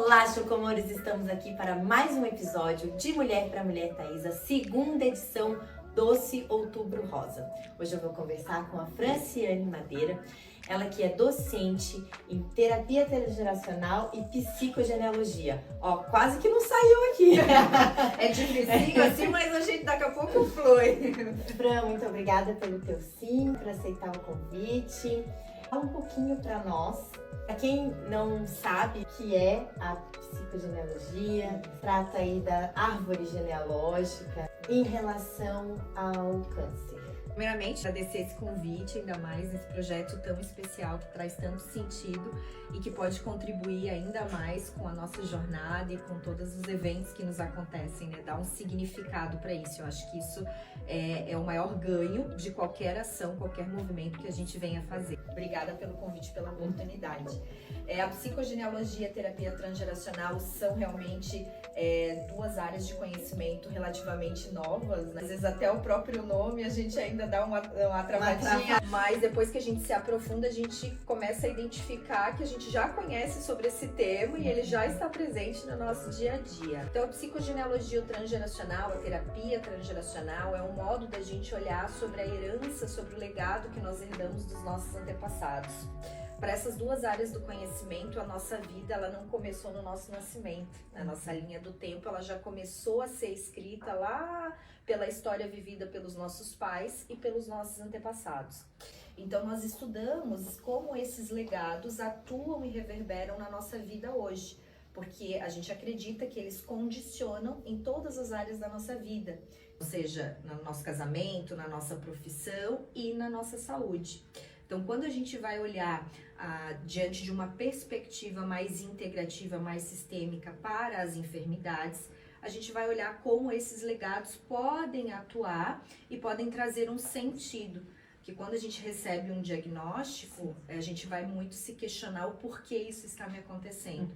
Olá, Chocomores! Estamos aqui para mais um episódio de Mulher para Mulher Thaís, a segunda edição Doce Outubro Rosa. Hoje eu vou conversar com a Franciane Madeira, ela que é docente em terapia transgeracional e psicogenealogia. Ó, quase que não saiu aqui. É difícil assim, mas a gente daqui a pouco flui. Fran, muito obrigada pelo teu sim, por aceitar o convite. Fala um pouquinho para nós. Para quem não sabe o que é a psicogenealogia, trata aí da árvore genealógica em relação ao câncer. Primeiramente, agradecer esse convite, ainda mais nesse projeto tão especial que traz tanto sentido e que pode contribuir ainda mais com a nossa jornada e com todos os eventos que nos acontecem, né? Dar um significado para isso. Eu acho que isso é o maior ganho de qualquer ação, qualquer movimento que a gente venha fazer. Obrigada pelo convite, pela oportunidade. A psicogenealogia e a terapia transgeracional são realmente duas áreas de conhecimento relativamente novas, né? Às vezes até o próprio nome a gente ainda dá uma travadinha, mas depois que a gente se aprofunda, a gente começa a identificar que a gente já conhece sobre esse tema e ele já está presente no nosso dia a dia. Então a psicogenealogia transgeracional, a terapia transgeracional é um modo da gente olhar sobre a herança, sobre o legado que nós herdamos dos nossos antepassados. Para essas duas áreas do conhecimento, a nossa vida ela não começou no nosso nascimento. A nossa linha do tempo ela já começou a ser escrita lá pela história vivida pelos nossos pais e pelos nossos antepassados. Então nós estudamos como esses legados atuam e reverberam na nossa vida hoje, porque a gente acredita que eles condicionam em todas as áreas da nossa vida, ou seja, no nosso casamento, na nossa profissão e na nossa saúde. Então, quando a gente vai olhar diante de uma perspectiva mais integrativa, mais sistêmica para as enfermidades, a gente vai olhar como esses legados podem atuar e podem trazer um sentido. Que quando a gente recebe um diagnóstico, a gente vai muito se questionar o porquê isso está me acontecendo.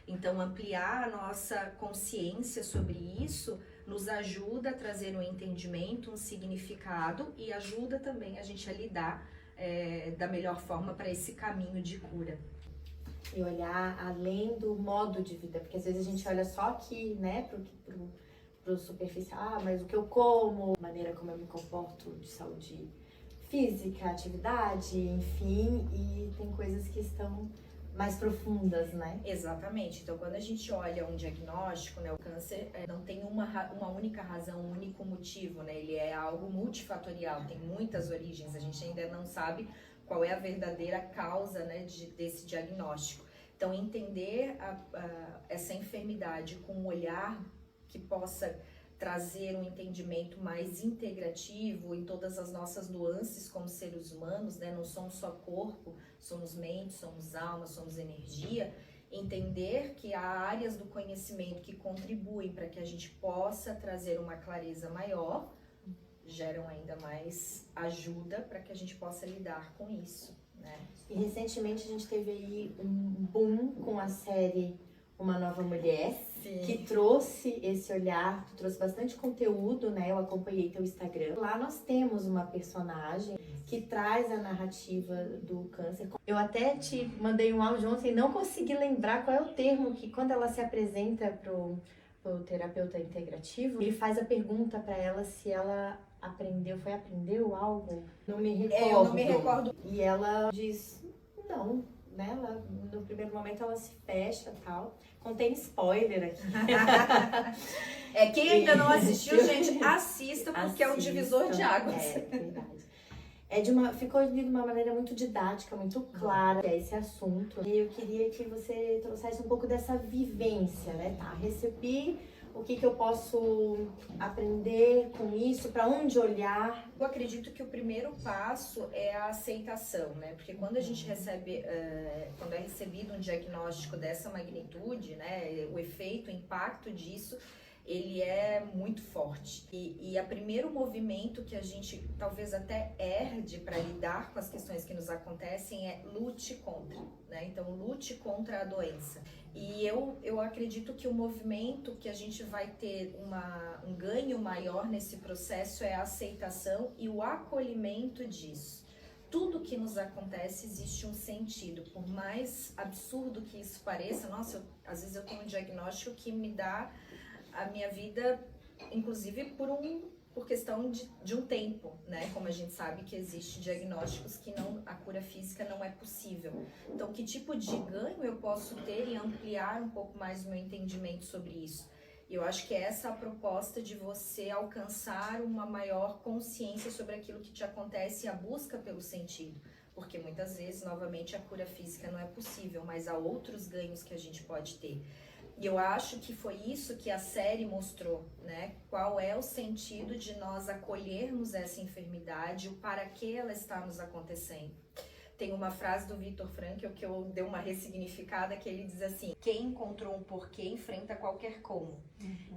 Então, ampliar a nossa consciência sobre isso nos ajuda a trazer um entendimento, um significado e ajuda também a gente a lidar da melhor forma para esse caminho de cura. E olhar além do modo de vida, porque às vezes a gente olha só aqui, né, pro superficial, mas o que eu como, a maneira como eu me comporto de saúde física, atividade, enfim, e tem coisas que estão mais profundas, né? Exatamente. Então, quando a gente olha um diagnóstico, né, o câncer não tem uma única razão, um único motivo, né? Ele é algo multifatorial, tem muitas origens. A gente ainda não sabe qual é a verdadeira causa, né, desse diagnóstico. Então, entender essa enfermidade com um olhar que possa trazer um entendimento mais integrativo em todas as nossas nuances como seres humanos, né? Não somos só corpo, somos mente, somos alma, somos energia. Entender que há áreas do conhecimento que contribuem para que a gente possa trazer uma clareza maior, geram ainda mais ajuda para que a gente possa lidar com isso, né? E recentemente a gente teve aí um boom com a série Uma Nova Mulher. Sim. Que trouxe esse olhar, que trouxe bastante conteúdo, né? Eu acompanhei teu Instagram. Lá nós temos uma personagem que traz a narrativa do câncer. Eu até te mandei um áudio ontem e não consegui lembrar qual é o termo que quando ela se apresenta pro terapeuta integrativo, ele faz a pergunta para ela se ela aprendeu algo? Não me recordo. Eu não me recordo. E ela diz, não, né? Ela, no primeiro momento ela se fecha e tal. Contém spoiler aqui. Quem ainda não assistiu, gente, assista, porque é um divisor de águas. É verdade. Ficou de uma maneira muito didática, muito clara, esse assunto. E eu queria que você trouxesse um pouco dessa vivência, né? Tá, recebi, o que eu posso aprender com isso, para onde olhar? Eu acredito que o primeiro passo é a aceitação, né? Porque quando a gente recebe, quando é recebido um diagnóstico dessa magnitude, né? O efeito, o impacto disso, ele é muito forte. E o primeiro movimento que a gente talvez até herde para lidar com as questões que nos acontecem é lute contra, né? Então, lute contra a doença. E eu acredito que o movimento que a gente vai ter um ganho maior nesse processo é a aceitação e o acolhimento disso. tudo que nos acontece existe um sentido. Por mais absurdo que isso pareça, nossa, às vezes eu tenho um diagnóstico que me dá a minha vida, inclusive por questão de um tempo, né? Como a gente sabe que existe diagnósticos que a cura física não é possível. Então, que tipo de ganho eu posso ter e ampliar um pouco mais o meu entendimento sobre isso? E eu acho que é essa a proposta de você alcançar uma maior consciência sobre aquilo que te acontece e a busca pelo sentido. Porque muitas vezes, novamente, a cura física não é possível, mas há outros ganhos que a gente pode ter. E eu acho que foi isso que a série mostrou, né? Qual é o sentido de nós acolhermos essa enfermidade, o para que ela está nos acontecendo. Tem uma frase do Viktor Frankl que eu dei uma ressignificada, que ele diz assim: quem encontrou um porquê enfrenta qualquer como.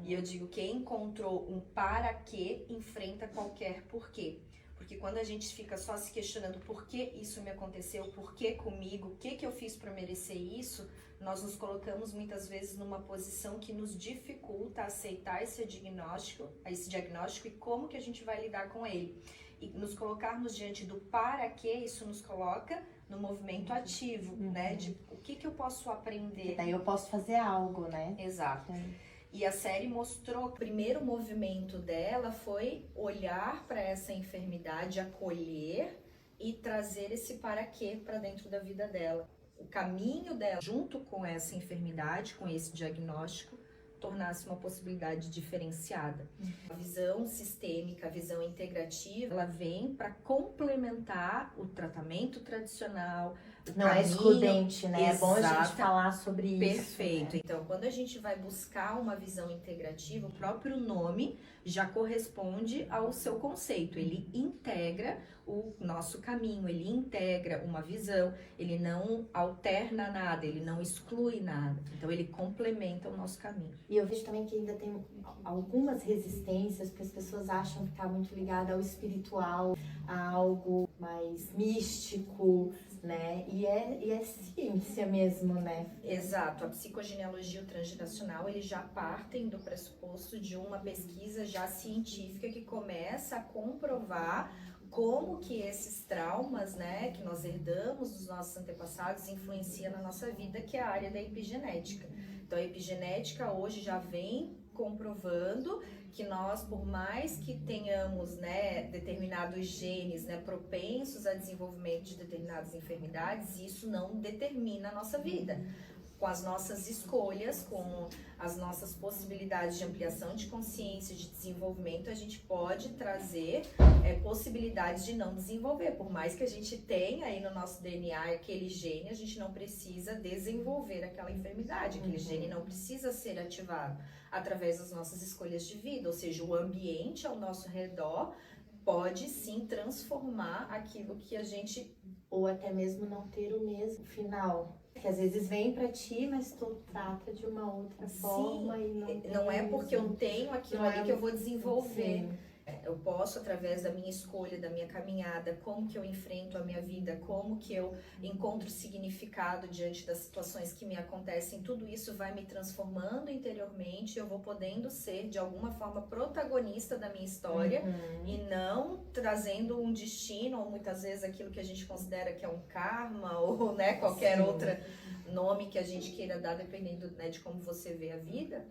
E eu digo, quem encontrou um para que enfrenta qualquer porquê. Porque quando a gente fica só se questionando por que isso me aconteceu, por que comigo, o que eu fiz para merecer isso, nós nos colocamos muitas vezes numa posição que nos dificulta aceitar esse diagnóstico e como que a gente vai lidar com ele. E nos colocarmos diante do para que, isso nos coloca no movimento ativo, né? De o que eu posso aprender. E daí eu posso fazer algo, né? Exato. E a série mostrou que o primeiro movimento dela foi olhar para essa enfermidade, acolher e trazer esse para quê para dentro da vida dela. O caminho dela, junto com essa enfermidade, com esse diagnóstico, tornasse uma possibilidade diferenciada. A visão sistêmica, a visão integrativa, ela vem para complementar o tratamento tradicional. Não é excludente, né? É bom a gente falar sobre isso. Perfeito. Então, quando a gente vai buscar uma visão integrativa, o próprio nome já corresponde ao seu conceito. Ele integra o nosso caminho, ele integra uma visão, ele não alterna nada, ele não exclui nada. Então, ele complementa o nosso caminho. E eu vejo também que ainda tem algumas resistências, porque as pessoas acham que está muito ligada ao espiritual, a algo mais místico, né? E é ciência mesmo, né? Exato. A psicogenealogia e o transgeracional, eles já partem do pressuposto de uma pesquisa já científica que começa a comprovar como que esses traumas, né, que nós herdamos dos nossos antepassados influenciam na nossa vida, que é a área da epigenética. Então, a epigenética hoje já vem comprovando que nós, por mais que tenhamos, né, determinados genes, né, propensos a desenvolvimento de determinadas enfermidades, isso não determina a nossa vida. Com as nossas escolhas, com as nossas possibilidades de ampliação de consciência, de desenvolvimento, a gente pode trazer possibilidades de não desenvolver. Por mais que a gente tenha aí no nosso DNA aquele gene, a gente não precisa desenvolver aquela enfermidade, aquele gene não precisa ser ativado através das nossas escolhas de vida, ou seja, o ambiente ao nosso redor pode sim transformar aquilo que a gente... Ou até mesmo não ter o mesmo final. Que às vezes vem pra ti, mas tu trata de uma outra forma e não é porque eu tenho aquilo ali que eu vou desenvolver. Sim. Eu posso, através da minha escolha, da minha caminhada, como que eu enfrento a minha vida, como que eu encontro significado diante das situações que me acontecem, tudo isso vai me transformando interiormente, eu vou podendo ser, de alguma forma, protagonista da minha história e não trazendo um destino, ou muitas vezes aquilo que a gente considera que é um karma, ou né, qualquer outro nome que a gente queira dar, dependendo, né, de como você vê a vida.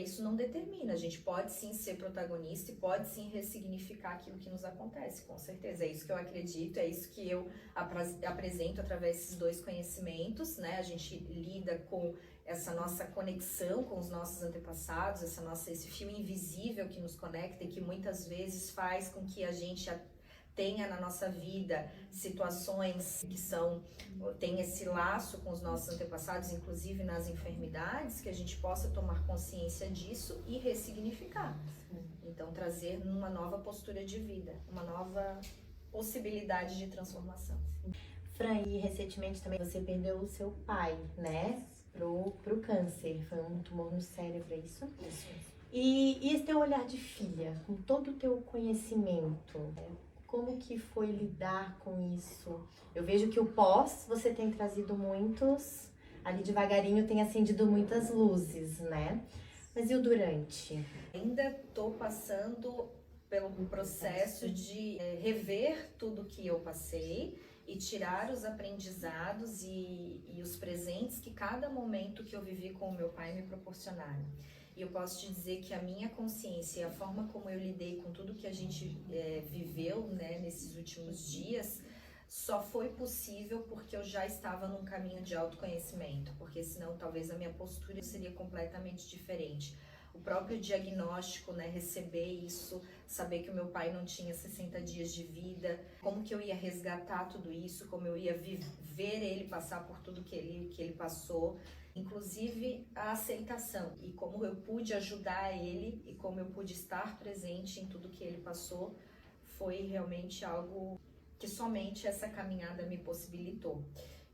Isso não determina, a gente pode sim ser protagonista e pode sim ressignificar aquilo que nos acontece, com certeza, é isso que eu acredito, é isso que eu apresento através desses dois conhecimentos, né, a gente lida com essa nossa conexão com os nossos antepassados, esse fio invisível que nos conecta e que muitas vezes faz com que a gente tenha na nossa vida situações que tem esse laço com os nossos antepassados, inclusive nas enfermidades, que a gente possa tomar consciência disso e ressignificar. Então, trazer uma nova postura de vida, uma nova possibilidade de transformação. Fran, e recentemente também você perdeu o seu pai, né? Pro câncer, foi um tumor no cérebro, é isso? Isso. E esse teu olhar de filha, com todo o teu conhecimento, né? Como que foi lidar com isso? Eu vejo que o pós, você tem trazido muitos, ali devagarinho tem acendido muitas luzes, né? Mas e o durante? Ainda tô passando pelo processo de rever tudo que eu passei e tirar os aprendizados e os presentes que cada momento que eu vivi com o meu pai me proporcionaram. E eu posso te dizer que a minha consciência e a forma como eu lidei com tudo que a gente viveu, né, nesses últimos dias, só foi possível porque eu já estava num caminho de autoconhecimento, porque senão talvez a minha postura seria completamente diferente. O próprio diagnóstico, né, receber isso, saber que o meu pai não tinha 60 dias de vida, como que eu ia resgatar tudo isso, como eu ia ver ele passar por tudo que ele passou, inclusive a aceitação, e como eu pude ajudar ele e como eu pude estar presente em tudo que ele passou, foi realmente algo que somente essa caminhada me possibilitou.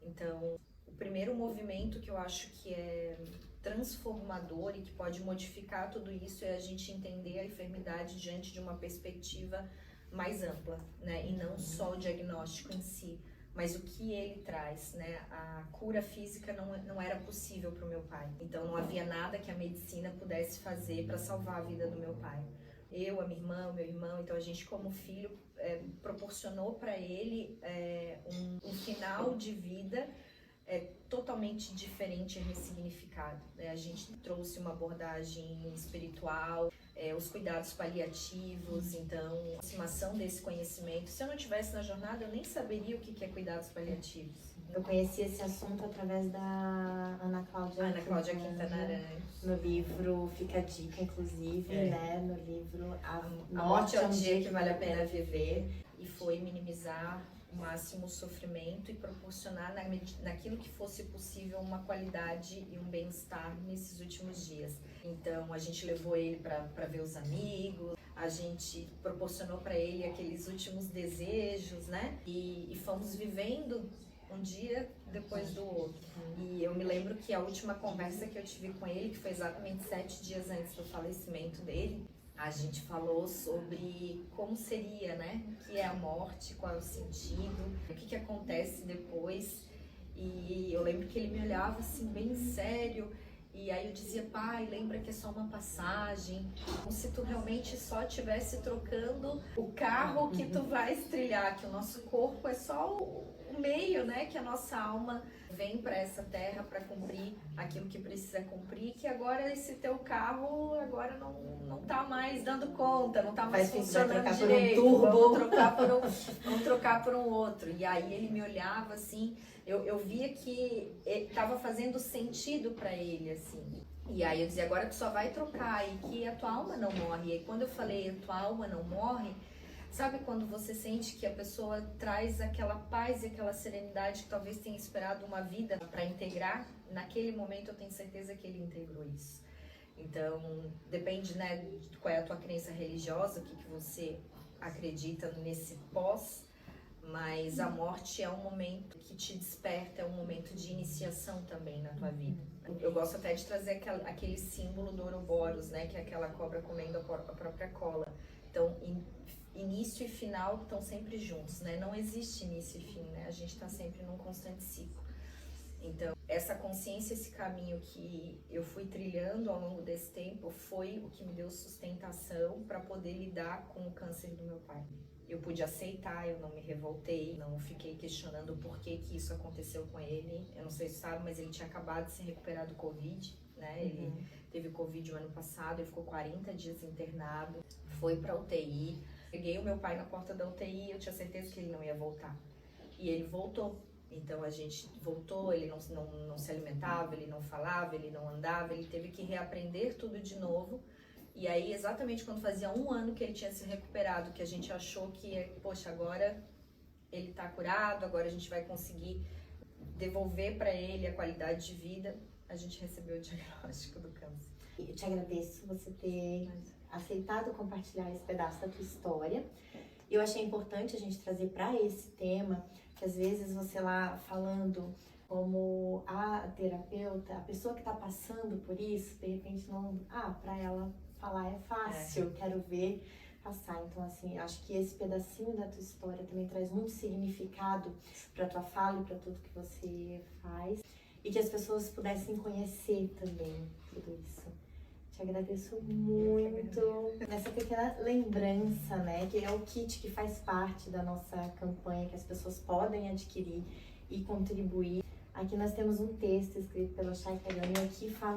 Então, o primeiro movimento que eu acho que é transformador e que pode modificar tudo isso é a gente entender a enfermidade diante de uma perspectiva mais ampla, né? E não só o diagnóstico em si, mas o que ele traz, né? A cura física não era possível para o meu pai, então não havia nada que a medicina pudesse fazer para salvar a vida do meu pai. Eu, a minha irmã, o meu irmão, então a gente como filho proporcionou para ele um final de vida totalmente diferente e ressignificado, né? A gente trouxe uma abordagem espiritual, os cuidados paliativos, então a aproximação desse conhecimento. Se eu não estivesse na jornada, eu nem saberia o que é cuidados paliativos. Eu conheci esse assunto através da Ana Cláudia Quintana Arantes. No livro Fica a Dica, inclusive, né? No livro A Morte é o Dia que Vale a Pena Viver. E foi minimizar o máximo sofrimento e proporcionar naquilo que fosse possível uma qualidade e um bem-estar nesses últimos dias. Então a gente levou ele para ver os amigos, a gente proporcionou para ele aqueles últimos desejos, né? E fomos vivendo um dia depois do outro. E eu me lembro que a última conversa que eu tive com ele, que foi exatamente 7 dias antes do falecimento dele, a gente falou sobre como seria, né? O que é a morte, qual é o sentido, o que acontece depois. E eu lembro que ele me olhava assim bem sério. E aí eu dizia, pai, lembra que é só uma passagem, como se tu realmente só estivesse trocando o carro que tu vai trilhar, que o nosso corpo é só o meio, né, que a nossa alma vem para essa terra para cumprir aquilo que precisa cumprir, que agora esse teu carro agora não tá mais dando conta, não tá mais funcionando direito, vamos trocar por um outro. E aí ele me olhava assim, eu via que estava fazendo sentido para ele, assim. E aí eu dizia, agora tu só vai trocar e que a tua alma não morre. E aí quando eu falei, a tua alma não morre, sabe quando você sente que a pessoa traz aquela paz e aquela serenidade que talvez tenha esperado uma vida para integrar? Naquele momento eu tenho certeza que ele integrou isso. Então, depende, né, de qual é a tua crença religiosa, o que você acredita nesse pós, mas a morte é um momento que te desperta, é um momento de iniciação também na tua vida. Eu gosto até de trazer aquele símbolo do Ouroboros, né, que é aquela cobra comendo a própria cola. Então, início e final estão sempre juntos, né? Não existe início e fim, né? A gente está sempre num constante ciclo. Então, essa consciência, esse caminho que eu fui trilhando ao longo desse tempo foi o que me deu sustentação para poder lidar com o câncer do meu pai. Eu pude aceitar, eu não me revoltei, não fiquei questionando o porquê que isso aconteceu com ele. Eu não sei se sabe, mas ele tinha acabado de se recuperar do Covid, né? Ele teve Covid o ano passado, ele ficou 40 dias internado, foi para UTI. Peguei o meu pai na porta da UTI, eu tinha certeza que ele não ia voltar. E ele voltou. Então a gente voltou, ele não se alimentava, ele não falava, ele não andava, ele teve que reaprender tudo de novo. E aí, exatamente quando fazia 1 ano que ele tinha se recuperado, que a gente achou que, poxa, agora ele tá curado, agora a gente vai conseguir devolver para ele a qualidade de vida, a gente recebeu o diagnóstico do câncer. Eu te agradeço você ter aceitado compartilhar esse pedaço da tua história. Eu achei importante a gente trazer para esse tema, que às vezes você lá falando como a terapeuta, a pessoa que está passando por isso, de repente não, para ela falar é fácil, quero ver passar. Então assim, acho que esse pedacinho da tua história também traz muito significado para tua fala e para tudo que você faz, e que as pessoas pudessem conhecer também tudo isso. Te agradeço muito. Essa pequena lembrança, né? Que é o kit que faz parte da nossa campanha, que as pessoas podem adquirir e contribuir. Aqui nós temos um texto escrito pela Chay Kagami que fala